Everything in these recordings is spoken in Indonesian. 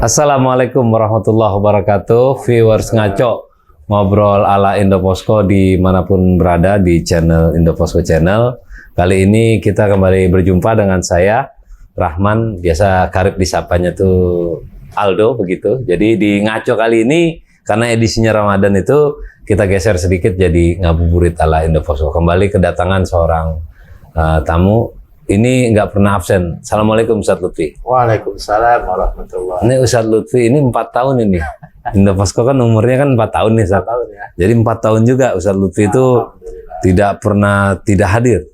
Assalamualaikum warahmatullahi wabarakatuh. Viewers ngaco ngobrol ala Indoposko dimanapun berada di channel Indoposko Channel. Kali ini kita kembali berjumpa dengan saya Rahman, biasa karib disapanya tuh Aldo begitu. Jadi di ngaco kali ini karena edisinya Ramadan itu kita geser sedikit jadi ngabuburit ala Indoposko. Kembali kedatangan seorang tamu. Ini nggak pernah absen. Assalamualaikum Ustadz Lutfi. Waalaikumsalam warahmatullahi. Ini Ustadz Lutfi ini 4 tahun ini. Indoposko kan umurnya kan 4 tahun nih Ustadz. 4 tahun ya. Jadi 4 tahun juga Ustadz Lutfi itu tidak pernah tidak hadir.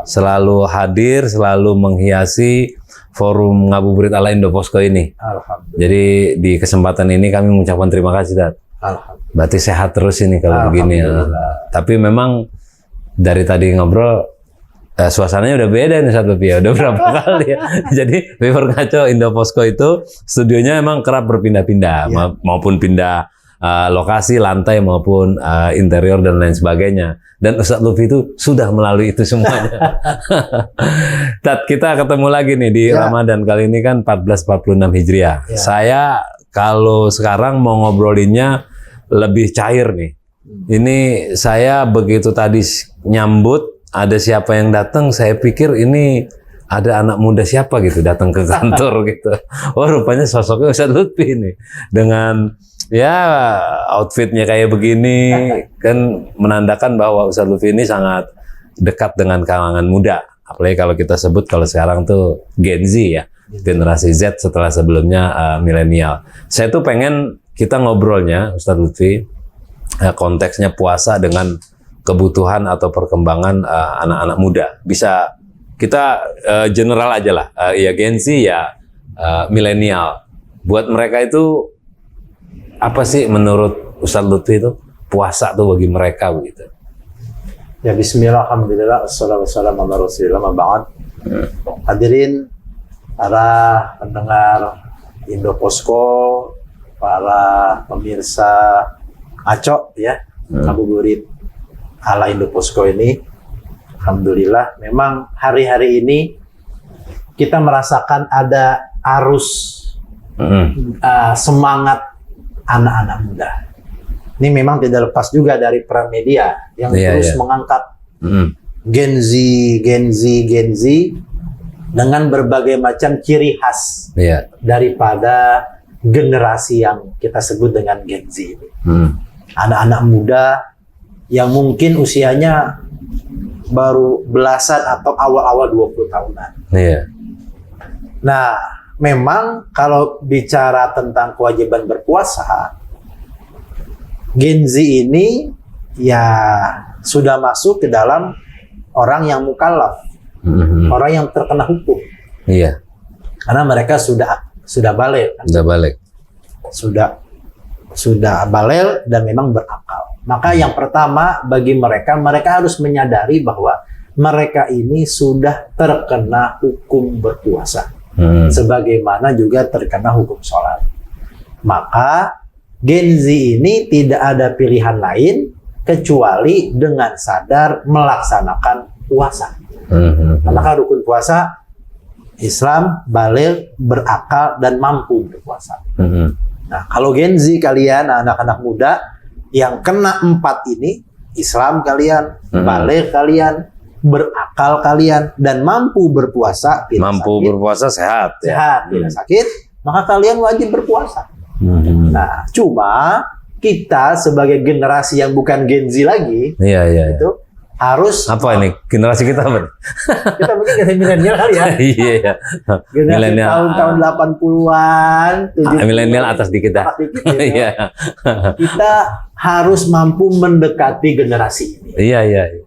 Selalu hadir, selalu menghiasi forum ngabuburit ala Indoposko ini. Alhamdulillah. Jadi di kesempatan ini kami mengucapkan terima kasih Ustadz. Alhamdulillah. Berarti sehat terus ini kalau begini ya. Tapi memang dari tadi ngobrol suasananya udah beda nih Ustadz Lutfi ya, udah berapa kali ya. Jadi Viewer Ngaco Indoposko itu studionya emang kerap berpindah-pindah, maupun pindah lokasi, lantai maupun interior dan lain sebagainya. Dan Ustadz Lutfi itu sudah melalui itu semuanya. Tat, kita ketemu lagi nih di Ramadan kali ini kan 1446 Hijriah. Saya kalau sekarang mau ngobrolinnya lebih cair nih. Ini saya begitu tadi nyambut ada siapa yang datang, saya pikir ini ada anak muda siapa gitu datang ke kantor gitu. Oh rupanya sosoknya Ustadz Lutfi ini dengan ya outfitnya kayak begini kan menandakan bahwa Ustadz Lutfi ini sangat dekat dengan kalangan muda. Apalagi kalau kita sebut kalau sekarang tuh Gen Z ya, generasi Z setelah sebelumnya milenial. Saya tuh pengen kita ngobrolnya Ustadz Lutfi konteksnya puasa dengan kebutuhan atau perkembangan anak-anak muda. Bisa kita general aja lah, ya Gen Z ya milenial. Buat mereka itu apa sih menurut Ustadz Lutfi itu puasa tuh bagi mereka begitu? Ya Bismillah, alhamdulillah, wassalamualaikum warahmatullahi wabarakatuh. Hadirin para pendengar Indoposko, para pemirsa Ngaco ya, ngabuburit ala Indoposko ini, alhamdulillah memang hari-hari ini kita merasakan ada arus semangat anak-anak muda. Ini memang tidak lepas juga dari peran media yang terus mengangkat Gen Z dengan berbagai macam ciri khas daripada generasi yang kita sebut dengan Gen Z ini. Anak-anak muda yang mungkin usianya baru belasan atau awal-awal 20 tahunan. Nah, memang kalau bicara tentang kewajiban berpuasa, Gen Z ini ya sudah masuk ke dalam orang yang mukallaf, orang yang terkena hukum. Karena mereka sudah balik. Sudah balik dan memang berakal. Maka yang pertama bagi mereka harus menyadari bahwa mereka ini sudah terkena hukum berpuasa. Sebagaimana juga terkena hukum sholat. Maka Gen Z ini tidak ada pilihan lain kecuali dengan sadar melaksanakan puasa. Karena rukun puasa Islam, balik, berakal, dan mampu berpuasa. Nah, kalau Gen Z kalian, anak-anak muda yang kena 4 ini, Islam kalian, balik kalian, berakal kalian, dan mampu berpuasa, berpuasa sehat, tidak sakit, maka kalian wajib berpuasa. Nah, cuma kita sebagai generasi yang bukan Gen Z lagi, itu harus apa ini generasi kita apa? Kita mungkin generasi milenial kali ya. Generasi tahun 80-an, milenial atas dikit dah. Kita harus mampu mendekati generasi ini.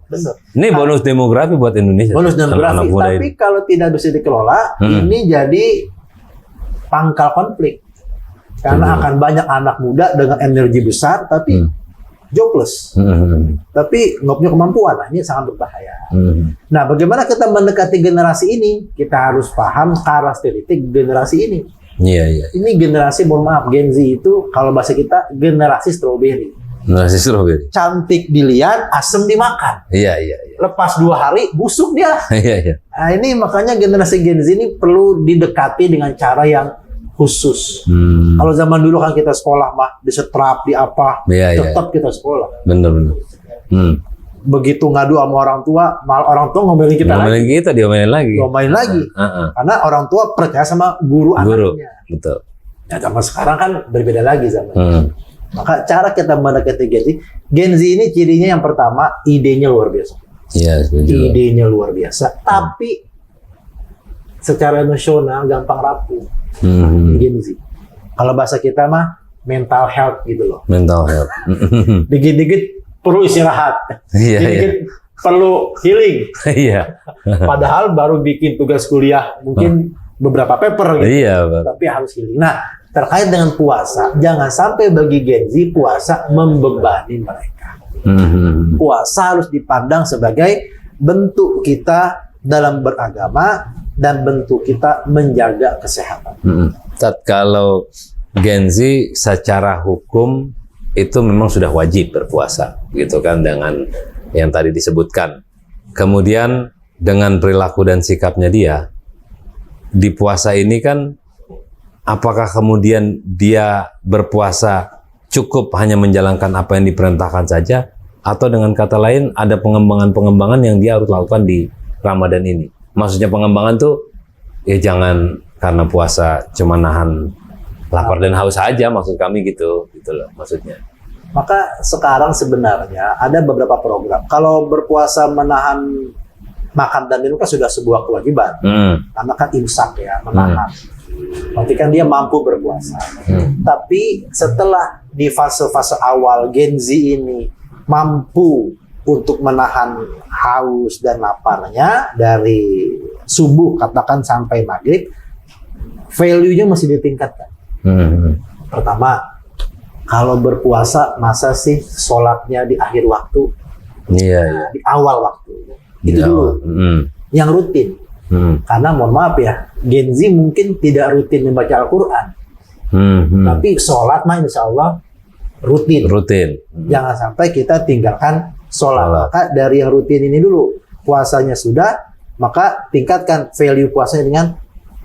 Benar. Ini bonus demografi buat Indonesia. Bonus demografi. Tapi kalau tidak bisa dikelola, ini jadi pangkal konflik. Karena akan banyak anak muda dengan energi besar, tapi jobless, tapi nggak punya kemampuan. Nah, ini sangat berbahaya. Nah, bagaimana kita mendekati generasi ini? Kita harus paham karakteristik generasi ini. Ini generasi, mohon maaf, Gen Z itu kalau bahasa kita generasi strawberry. Cantik dilihat, asem dimakan. Lepas 2 hari busuk dia. Nah, ini makanya generasi Gen Z ini perlu didekati dengan cara yang khusus. Hmm. Kalau zaman dulu kan kita sekolah mah disetrap, di apa, Iya, iya. tetap kita sekolah. Bener. Begitu ngadu sama orang tua, malah orang tua ngomelin kita lagi. Ngomelin kita, diomelin lagi. Ngomelin lagi. Heeh. Karena orang tua percaya sama guru Guru, anaknya. betul. Nah, zaman sekarang kan berbeda lagi zaman. Hmm. Maka cara kita mendekati Gen Z ini cirinya yang pertama, idenya luar biasa. Iya, setuju. Idenya luar biasa, tapi secara emosional gampang rapuh. Gen Z. Kalau bahasa kita mah mental health gitu loh. Mental health. Dikit-dikit perlu istirahat. Iya, Dikit-dikit perlu healing. Iya. Padahal baru bikin tugas kuliah mungkin beberapa paper gitu. Iya, Pak. Tapi harus healing. Nah, terkait dengan puasa, jangan sampai bagi Gen Z puasa membebani mereka. Puasa harus dipandang sebagai bentuk kita dalam beragama dan bentuk kita menjaga kesehatan. Kalau Gen Z secara hukum itu memang sudah wajib berpuasa, gitu kan, dengan yang tadi disebutkan. Kemudian dengan perilaku dan sikapnya dia di puasa ini kan, apakah kemudian dia berpuasa cukup hanya menjalankan apa yang diperintahkan saja, atau dengan kata lain ada pengembangan-pengembangan yang dia harus lakukan di Ramadan ini? Maksudnya pengembangan tuh ya jangan karena puasa cuma nahan lapar dan haus saja, maksud kami gitu loh maksudnya. Maka sekarang sebenarnya ada beberapa program. Kalau berpuasa menahan makan dan minum kan sudah sebuah kewajiban. Karena kan imsak ya, menahan. Berarti kan dia mampu berpuasa. Tapi setelah di fase-fase awal Gen Z ini mampu untuk menahan haus dan laparnya dari subuh katakan sampai maghrib, value-nya masih ditingkatkan. Pertama, kalau berpuasa masa sih sholatnya di akhir waktu? Iya. Di awal waktu. Itu dulu. Yang rutin. Karena mohon maaf ya, Gen Z mungkin tidak rutin membaca Al-Quran. Tapi sholat mah insya Allah rutin. Jangan sampai kita tinggalkan sholat. Maka dari yang rutin ini dulu, puasanya sudah, maka tingkatkan value puasanya dengan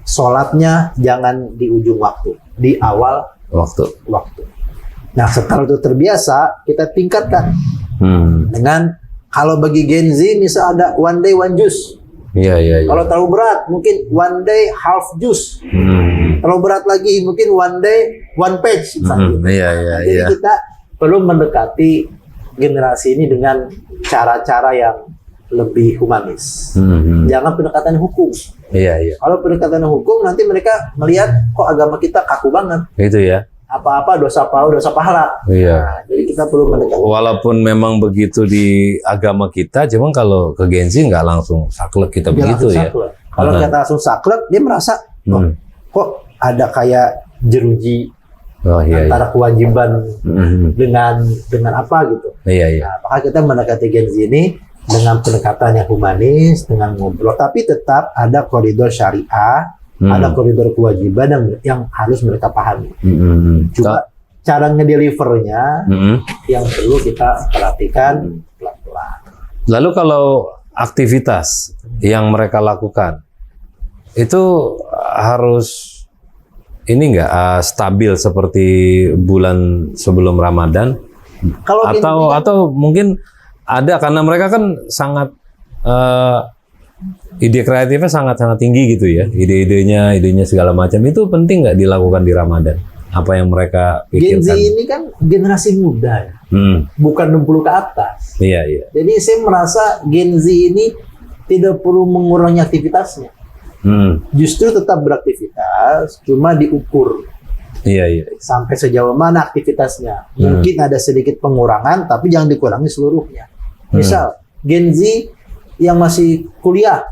sholatnya jangan di ujung waktu, di awal waktu. Nah, setelah itu terbiasa, kita tingkatkan dengan, kalau bagi Gen Z misal ada one day one juice. Iya. Kalau terlalu berat mungkin one day half juice. Terlalu berat lagi mungkin one day one page. Jadi kita perlu mendekati generasi ini dengan cara-cara yang lebih humanis. Jangan pendekatan hukum. Iya. Kalau pendekatan hukum nanti mereka melihat kok agama kita kaku banget. Itu ya. Apa-apa dosa pahala. Iya. Nah, jadi kita perlu mendekati. Walaupun memang begitu di agama kita, cuman kalau ke Gen Z nggak langsung saklek kita Dia begitu ya. saklek. Kalau kita langsung saklek, dia merasa kok ada kayak jeruji antara kewajiban dengan apa gitu. Iya. Nah, maka kita mendekati Gen Z ini dengan pendekatan yang humanis, dengan ngobrol, tapi tetap ada koridor syariah, ada koridor kewajiban yang harus mereka pahami. Cuma cara ngedelivernya yang perlu kita perhatikan pelan-pelan. Lalu kalau aktivitas yang mereka lakukan itu harus ini nggak stabil seperti bulan sebelum Ramadan? Kalau atau mungkin ada, karena mereka kan sangat ide kreatifnya sangat tinggi gitu ya, idenya segala macam, itu penting nggak dilakukan di Ramadan? Apa yang mereka pikirkan? Gen Z ini kan generasi muda ya, bukan 60 ke atas. Iya. Jadi saya merasa Gen Z ini tidak perlu mengurangi aktivitasnya. Justru tetap beraktivitas, cuma diukur. Iya. Sampai sejauh mana aktivitasnya. Mungkin ada sedikit pengurangan, tapi jangan dikurangi seluruhnya. Misal, Gen Z yang masih kuliah,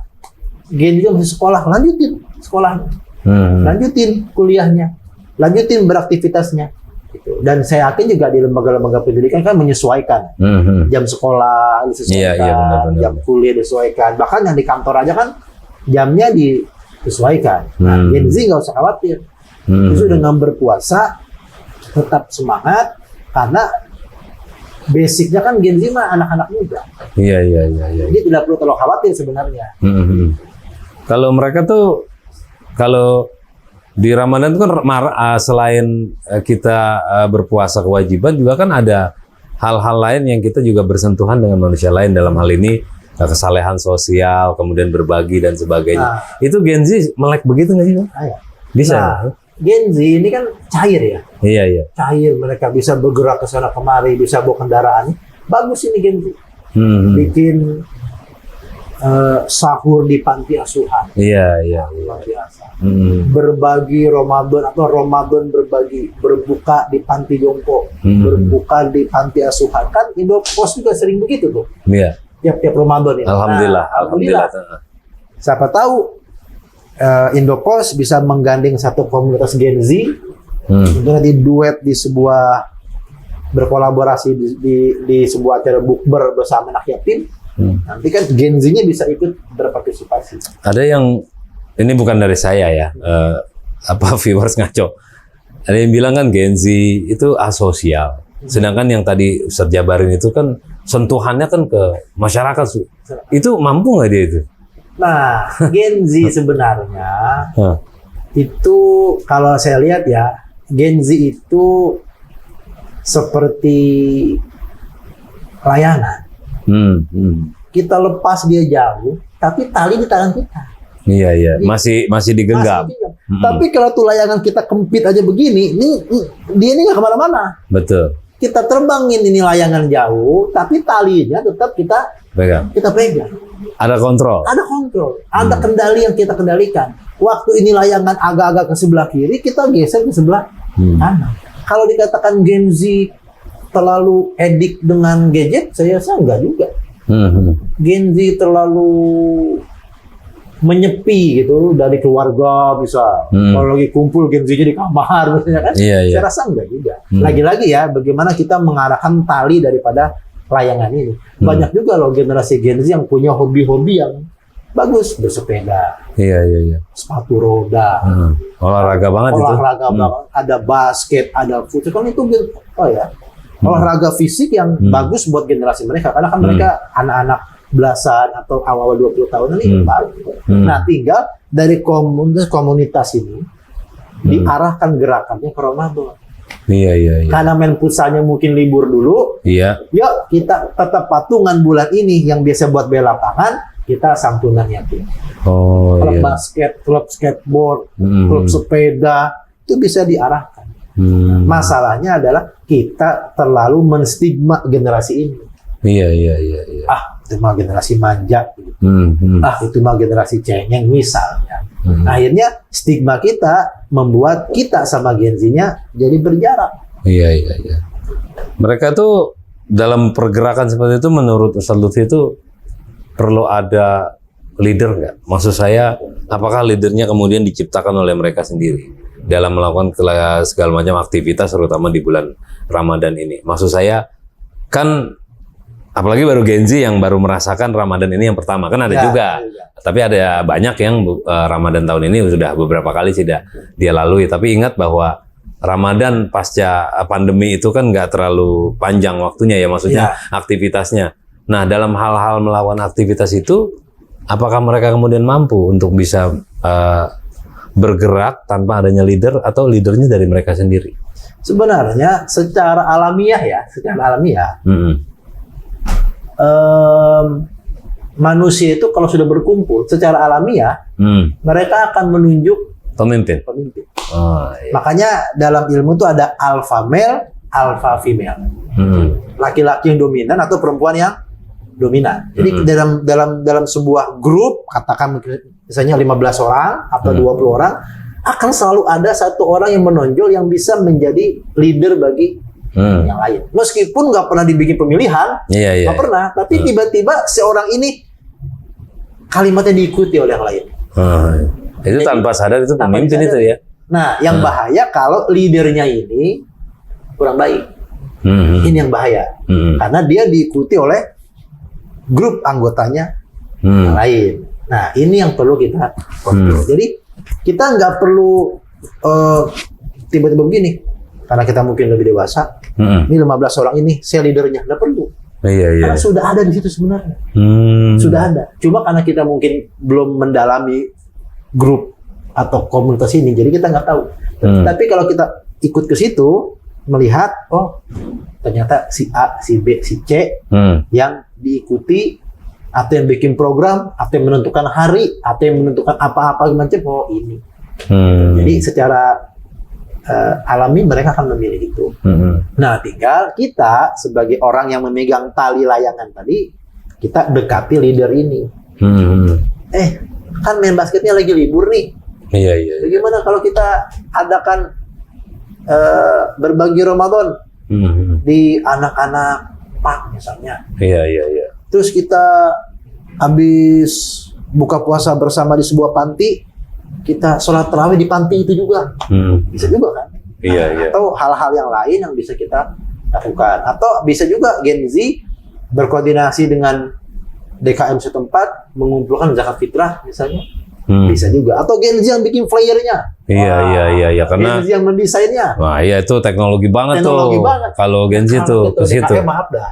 Gen Z masih sekolah, lanjutin sekolahnya. Lanjutin kuliahnya. Lanjutin beraktivitasnya. Gitu. Dan saya yakin juga di lembaga-lembaga pendidikan kan menyesuaikan. Jam sekolah disesuaikan, jam kuliah disesuaikan. Bahkan yang di kantor aja kan jamnya disesuaikan. Nah, Gen Z nggak usah khawatir. Justru dengan berpuasa tetap semangat, karena basicnya kan Gen Z mah anak-anak muda. Iya. Jadi tidak perlu terlalu khawatir sebenarnya. Kalau mereka tuh, kalau Di Ramadan itu kan selain kita berpuasa kewajiban, juga kan ada hal-hal lain yang kita juga bersentuhan dengan manusia lain, dalam hal ini kesalehan sosial, kemudian berbagi dan sebagainya. Itu Gen Z melek begitu nggak sih, Bang? Bisa. Nah, Gen Z ini kan cair ya. Iya, iya. Cair, mereka bisa bergerak ke sana kemari, bisa bawa kendaraan. Bagus ini Gen Z. Bikin sahur di panti asuhan. Iya, iya, iya. Luar biasa. Berbagi Ramadan atau Ramadan berbuka di panti jompo, berbuka di panti asuhan. Kan Indopos juga sering begitu tuh. Iya. Tiap Ramadan ini. Alhamdulillah, alhamdulillah. Siapa tahu Indopos bisa menggandeng satu komunitas Gen Z untuk nanti duet di sebuah berkolaborasi di sebuah acara bukber bersama anak yatim. Nanti kan Gen Z-nya bisa ikut berpartisipasi. Ada yang, ini bukan dari saya ya, viewers ngaco. Ada yang bilang kan Gen Z itu asosial. Sedangkan yang tadi Ustadz jabarin itu kan sentuhannya kan ke masyarakat. Itu mampu nggak dia itu? Nah, Gen Z sebenarnya itu kalau saya lihat ya, Gen Z itu seperti layangan. Kita lepas dia jauh, tapi tali di tangan kita. Iya, iya. Masih digenggam. Tapi kalau tuh layangan kita kempit aja begini, dia ini nggak kemana-mana. Betul. Kita terbangin ini layangan jauh, tapi talinya tetap kita pegang. Ada kontrol. Ada kendali yang kita kendalikan. Waktu ini layangan agak-agak ke sebelah kiri, kita geser ke sebelah kanan. Kalau dikatakan Gen Z terlalu edik dengan gadget, saya rasa enggak juga. Gen Z terlalu menyepi gitu dari keluarga bisa. Kalau lagi kumpul Gen Z-nya di kamar misalnya kan. Saya rasa enggak juga. Lagi-lagi ya, bagaimana kita mengarahkan tali daripada layangan ini. Banyak juga loh generasi Gen Z yang punya hobi-hobi yang bagus, bersepeda. Iya. Sepatu roda. Olahraga banget itu. Olahraga banget. Ada basket, ada futsal. Kan itu olahraga fisik yang bagus buat generasi mereka. Karena kan mereka anak-anak belasan atau awal 20 tahunan ini baru. Nah, tinggal dari komunitas ini diarahkan gerakannya ke Ramadan. Iya. Karena main futsalnya mungkin libur dulu. Iya. Yuk kita tetap patungan bulan ini yang biasa buat bela lapangan, kita santunan yatim. Klub basket, klub skateboard, klub sepeda itu bisa diarahkan. Masalahnya adalah kita terlalu menstigma generasi ini. Iya. Itu mah generasi manja. Itu mah generasi cengeng misalnya. Akhirnya stigma kita membuat kita sama Gen Z-nya jadi berjarak. Iya. Mereka tuh dalam pergerakan seperti itu, menurut Ustadz Lutfi itu perlu ada leader nggak? Maksud saya, apakah leadernya kemudian diciptakan oleh mereka sendiri dalam melakukan segala macam aktivitas, terutama di bulan Ramadan ini? Maksud saya, kan apalagi baru Gen Z yang baru merasakan Ramadan ini yang pertama, kan ada juga. Tapi ada banyak yang Ramadan tahun ini sudah beberapa kali sudah dia lalui. Tapi ingat bahwa Ramadan pasca pandemi itu kan nggak terlalu panjang waktunya ya, maksudnya aktivitasnya. Nah, dalam hal-hal melawan aktivitas itu, apakah mereka kemudian mampu untuk bisa bergerak tanpa adanya leader, atau leadernya dari mereka sendiri? Sebenarnya secara alamiah manusia itu kalau sudah berkumpul secara alamiah, mereka akan menunjuk pemimpin. Makanya dalam ilmu itu ada alpha male, alpha female. Laki-laki yang dominan atau perempuan yang dominan. Jadi dalam sebuah grup, katakan misalnya 15 orang atau 20 orang, akan selalu ada satu orang yang menonjol yang bisa menjadi leader bagi yang lain. Meskipun nggak pernah dibikin pemilihan, nggak pernah, tapi tiba-tiba seorang ini kalimatnya diikuti oleh yang lain. Itu tanpa sadar itu pemimpin itu ya. Nah, yang bahaya kalau leadernya ini kurang baik. Ini yang bahaya. Karena dia diikuti oleh grup anggotanya yang lain. Nah, ini yang perlu kita kontrol. Jadi kita nggak perlu tiba-tiba begini. Karena kita mungkin lebih dewasa. Ini 15 orang ini, saya leadernya. Nggak perlu. Karena sudah ada di situ sebenarnya. Sudah ada. Cuma karena kita mungkin belum mendalami grup atau komunitas ini, jadi kita nggak tahu. Tapi kalau kita ikut ke situ, melihat, oh ternyata si A, si B, si C yang diikuti, atau yang bikin program, atau yang menentukan hari, atau yang menentukan apa-apa macam, oh ini. Jadi secara alami mereka akan memilih itu. Nah, tinggal kita sebagai orang yang memegang tali layangan tadi, kita dekati leader ini. Kan main basketnya lagi libur nih. Iya. Bagaimana kalau kita adakan berbagi Ramadan di anak-anak PAK misalnya. Iya. Terus kita habis buka puasa bersama di sebuah panti, kita sholat tarawih di panti itu juga. Bisa juga kan? Iya. Atau hal-hal yang lain yang bisa kita lakukan. Atau bisa juga Gen Z berkoordinasi dengan DKM setempat mengumpulkan zakat fitrah misalnya. Bisa juga. Atau Gen Z yang bikin flyernya. Iya. Karena Gen Z yang mendesainnya. wah, iya itu teknologi banget Teknologi tuh. banget. Kalau Gen Z tuh ke situ. DKM maaf dah.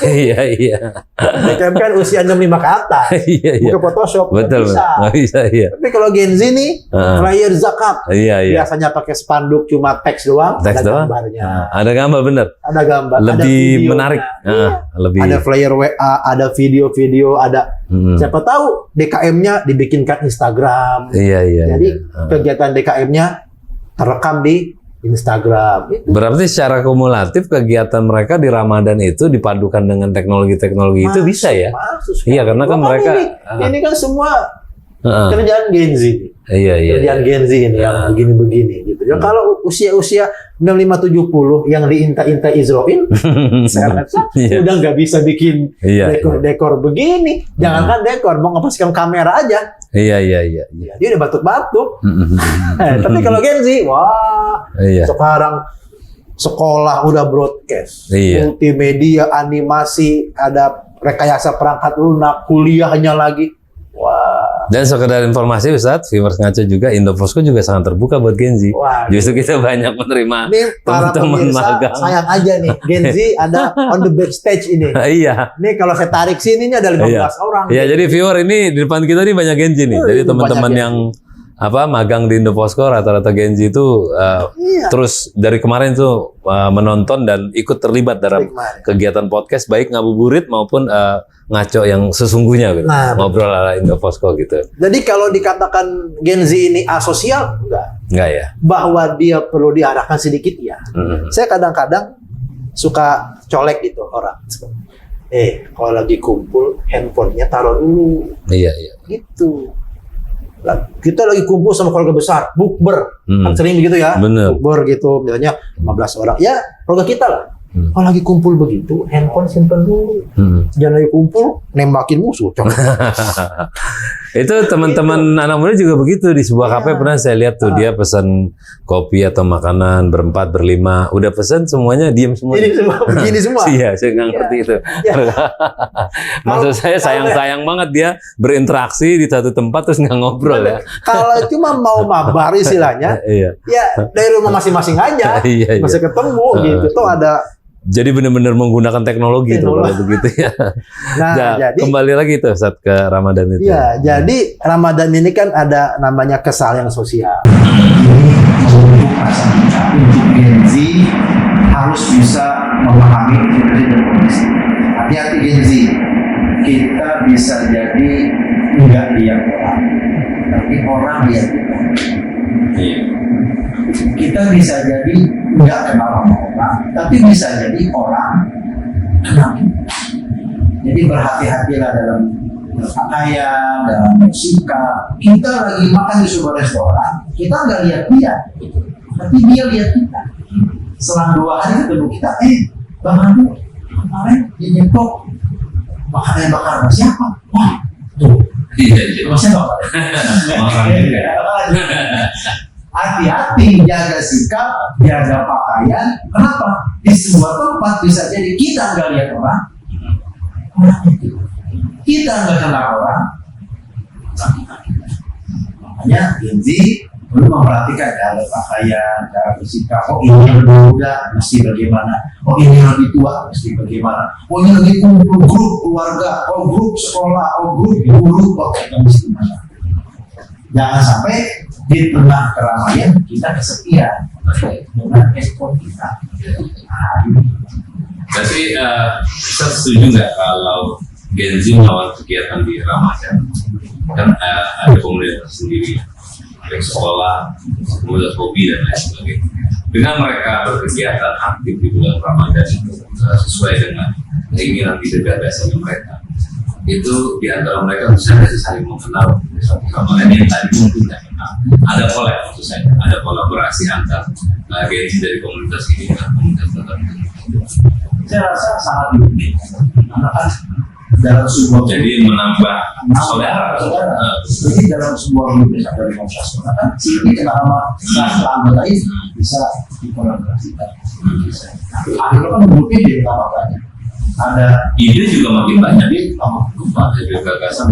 Iya. DKM kan usia 65 ke atas. Iya. Bukan Photoshop. Betul. Nggak bisa, iya. Tapi kalau Gen Z nih, flyer zakat. Iya. Biasanya pakai spanduk cuma teks doang, Teks ada doang? gambarnya. Ada gambar bener. Ada gambar, ada Lebih videonya. menarik. Iya. Lebih. Ada flyer WA, ada video-video, ada siapa tahu DKM-nya dibikinkan Instagram. Iya. Jadi kegiatan DKM-nya terekam di Instagram. Itu Berarti secara kumulatif kegiatan mereka di Ramadan itu dipadukan dengan teknologi-teknologi itu bisa ya? Masuk Iya, karena kan mereka ini kan semua kerjaan Gen Z. Iya. Kerjaan Gen Z ini yang begini-begini gitu. Ya kalau usia-usia 65-70 yang diinta-inta Israel, saya rasa udah nggak bisa bikin dekor-dekor begini. Jangankan dekor, mau ngepaskan kamera aja. Iya. Dia udah batuk-batuk. Tapi kalau Gen Z, wah, sekarang sekolah udah broadcast, multimedia, animasi, ada rekayasa perangkat lunak, kuliahnya lagi. Wah. Dan sekedar informasi Ustadz, viewers ngaco juga, Indofosco juga sangat terbuka buat Gen Z. Wah, justru kita banyak menerima para teman-teman pemirsa, magang. sayang aja nih, Gen Z ada on the backstage ini. Iya. Nih kalau saya tarik sini ada 15 orang. Iya, jadi viewer ini di depan kita ini banyak Gen Z nih. Jadi teman-teman yang magang di Indofosco rata-rata Gen Z itu terus dari kemarin tuh menonton dan ikut terlibat dalam kegiatan podcast baik ngabuburit maupun ngaco yang sesungguhnya gitu. Ngobrol ala Indofosco gitu. Jadi kalau dikatakan Gen Z ini asosial, enggak ya. Bahwa dia perlu diarahkan sedikit ya. Saya kadang-kadang suka colek gitu orang. Kalau lagi kumpul handphonenya taruh dulu. Iya. Gitu. Kita lagi kumpul sama keluarga besar, bukber, kan sering begitu ya, bukber gitu, misalnya 15 orang, ya keluarga kita lah. Kalau lagi kumpul begitu, handphone simpen dulu, jangan lagi kumpul nembakin musuh. Itu teman-teman anak muda juga begitu di sebuah kafe pernah saya lihat tuh dia pesan kopi atau makanan berempat berlima, udah pesan semuanya diem semua. Begini semua. Iya, saya nggak ngerti itu. Maksud saya sayang banget dia berinteraksi di satu tempat terus nggak ngobrol ya. Kalau cuma mau mabar istilahnya, ya dari rumah masing-masing aja, masih ketemu gitu. Tuh ada. Jadi benar-benar menggunakan teknologi itu kalau begitu ya. Nah, jadi kembali lagi tuh saat ke Ramadan itu. Ya, jadi Ramadan ini kan ada namanya kesalahan sosial. Untuk Gen Z harus bisa memahami teori dan kondisi. Hati-hati Gen Z, kita bisa jadi nggak lihat orang, tapi orang lihat kita. Kita bisa jadi nggak kenal sama orang, tapi bisa jadi orang kenal kita. Jadi berhati-hatilah dalam berpakaian, dalam bersikap. Kita lagi makan di sebuah restoran, kita nggak lihat dia, tapi dia lihat kita. Selang 2 hari ketemu kita, Bang Anu, kemarin dia nyetok makanan bakar sama siapa? Wah, tuh. Iya. Siapa? Hati-hati, jaga sikap, jaga pakaian. Kenapa? Di sebuah tempat bisa jadi kita nggak lihat orang itu. Kita nggak kenal orang. Makanya Gen Z perlu memperhatikan cara pakaian, cara bersikap. Oh ini lebih muda, mesti bagaimana? Oh ini lebih tua, mesti bagaimana? Oh ini lagi kumpul grup keluarga, oh grup sekolah, oh grup guru, oh mesti gimana? Jangan sampai di tengah keramaian kita kesepian dengan handphone kita. Berarti saya setuju nggak kalau Gen Z melawan kegiatan di Ramadan? Kan ada komunitas sendiri, baik sekolah, komunitas hobi dan lain sebagainya. Dengan mereka berkegiatan aktif di bulan Ramadan itu sesuai dengan keinginan ide gagasan mereka, itu di antara mereka bisa saling mengenal satu sama lain yang tadi mungkin tidak kenal. Ada maksud saya, ada kolaborasi antar Gen Z dari komunitas ini dengan komunitas tertentu. Saya rasa sangat unik karena kan dalam sebuah Jadi menambah saudara. Jadi dalam sebuah grup misalnya dari komunitas kan ini kenapa anggota ini bisa dikolaborasikan. Akhirnya kan grupnya jadi tambah banyak. Ada Ide juga makin banyak. ide Gagasan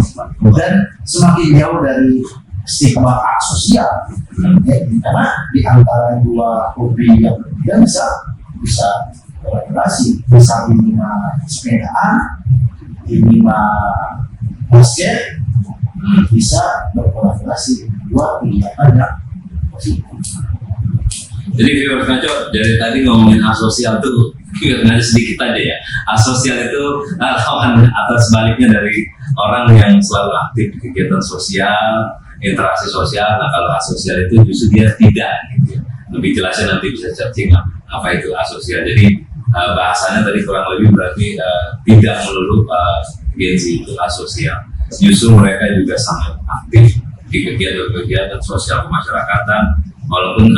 dan semakin jauh dari stigma sosial. Karena di antara dua hobi yang berbeda bisa kolaborasi, bisa ini mah sepedaan, ini mah basket, bisa berkolaborasi dua kegiatan yang positif. Jadi viewers ngaco dari tadi ngomongin asosial tuh viewers ngaco sedikit aja ya. Asosial itu lawan atau sebaliknya dari orang yang selalu aktif di kegiatan sosial, interaksi sosial. Nah kalau asosial itu justru dia tidak gitu ya. Lebih jelasnya nanti bisa searching apa itu asosial. Jadi bahasanya tadi kurang lebih berarti tidak melulu Gen Z itu asosial. Justru mereka juga sangat aktif di kegiatan-kegiatan sosial kemasyarakatan. Walaupun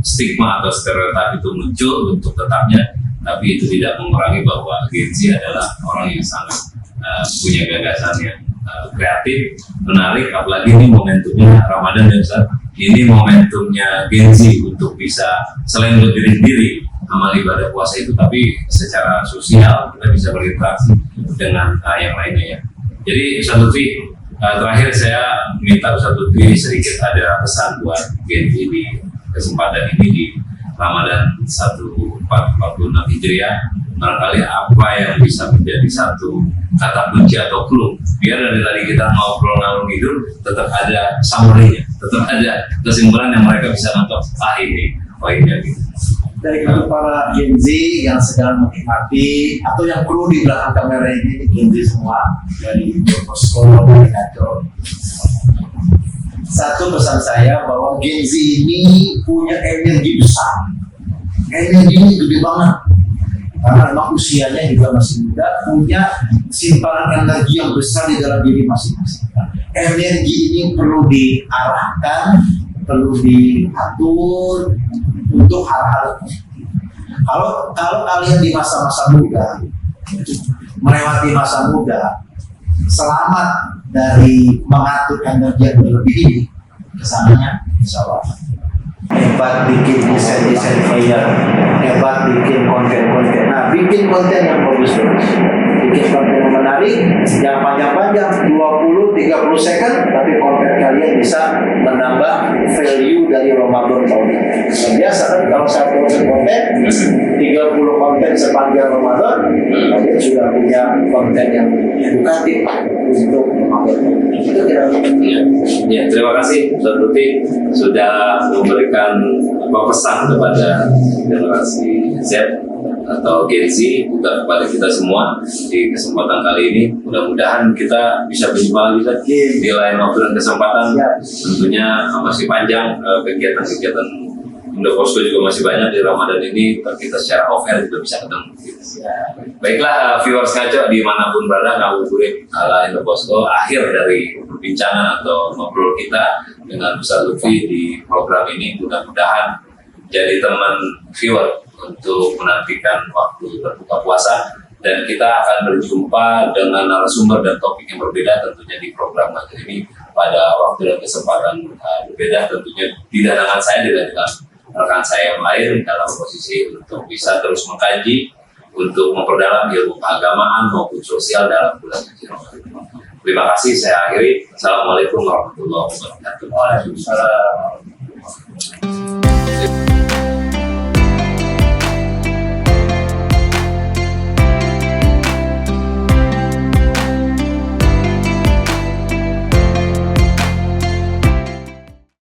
stigma atau stereotip itu muncul untuk tetapnya, tapi itu tidak mengurangi bahwa Gen Z adalah orang yang sangat punya gagasan yang kreatif, menarik. Apalagi ini momentumnya Ramadan ya Ustaz. Ini momentumnya Gen Z untuk bisa selain berdiri sendiri amal ibadah puasa itu, tapi secara sosial kita bisa berinteraksi dengan yang lainnya ya. Jadi Ustaz Lutfi, terakhir saya minta Ustaz Lutfi sedikit ada pesan buat Gen Z di kesempatan ini di Ramadan 1446 Hijriah. Barangkali apa yang bisa menjadi satu kata kunci atau clue, biar dari tadi kita ngobrol ngalur ngidul tetap ada summary-nya, tetap ada kesimpulan yang mereka bisa nangkap ini poinnya gitu. Dari para Gen Z yang sedang menikmati atau yang perlu di belakang kamera ini Gen Z semua dari Posko dari Ngaco. Satu pesan saya bahwa Gen Z ini punya energi besar, energinya gede banget karena memang usianya juga masih muda, punya simpanan energi yang besar di dalam diri masing-masing. Energi ini perlu diarahkan, perlu diatur untuk hal-hal. Kalau kalian di masa-masa muda, melewati masa muda, selamat dari mengatur energi yang berlebih ini, kesannya insya Allah hebat bikin desain flyer, hebat bikin konten-konten. Nah, bikin konten yang bagus-bagus, bikin konten yang menarik, yang panjang-panjang, 20-30 second, tapi konten kalian bisa menambah value dari Ramadan tahun ini. Biasa kan kalau satu konten, 30 konten sepanjang Ramadan, kalian sudah punya konten yang edukatif untuk Ramadan. Itu kira-kira. Ya, terima kasih Ustaz Lutfi sudah memberikan pesan kepada generasi Z atau Gen Z, juga kepada kita semua di kesempatan kali ini. Mudah-mudahan kita bisa berjumpa lagi di lain waktu dan kesempatan. Tentunya masih panjang kegiatan-kegiatan Indoposko juga masih banyak di Ramadan ini. Kita secara off-air juga bisa ketemu. Baiklah viewers Ngaco dimanapun berada, ngabuburit ala Indoposko. Akhir dari perbincangan atau ngobrol kita dengan Ustaz Lutfi di program ini, mudah-mudahan jadi teman viewer untuk menantikan waktu berbuka puasa, dan kita akan berjumpa dengan narasumber dan topik yang berbeda tentunya di program Ngaco ini pada waktu dan kesempatan berbeda, tentunya tidak dengan saya, dengan rekan saya yang lain dalam posisi untuk bisa terus mengkaji, untuk memperdalam ilmu keagamaan maupun sosial dalam bulan suci Ramadan. Terima kasih, saya akhiri. Assalamualaikum warahmatullahi wabarakatuh. Waalaikumsalam.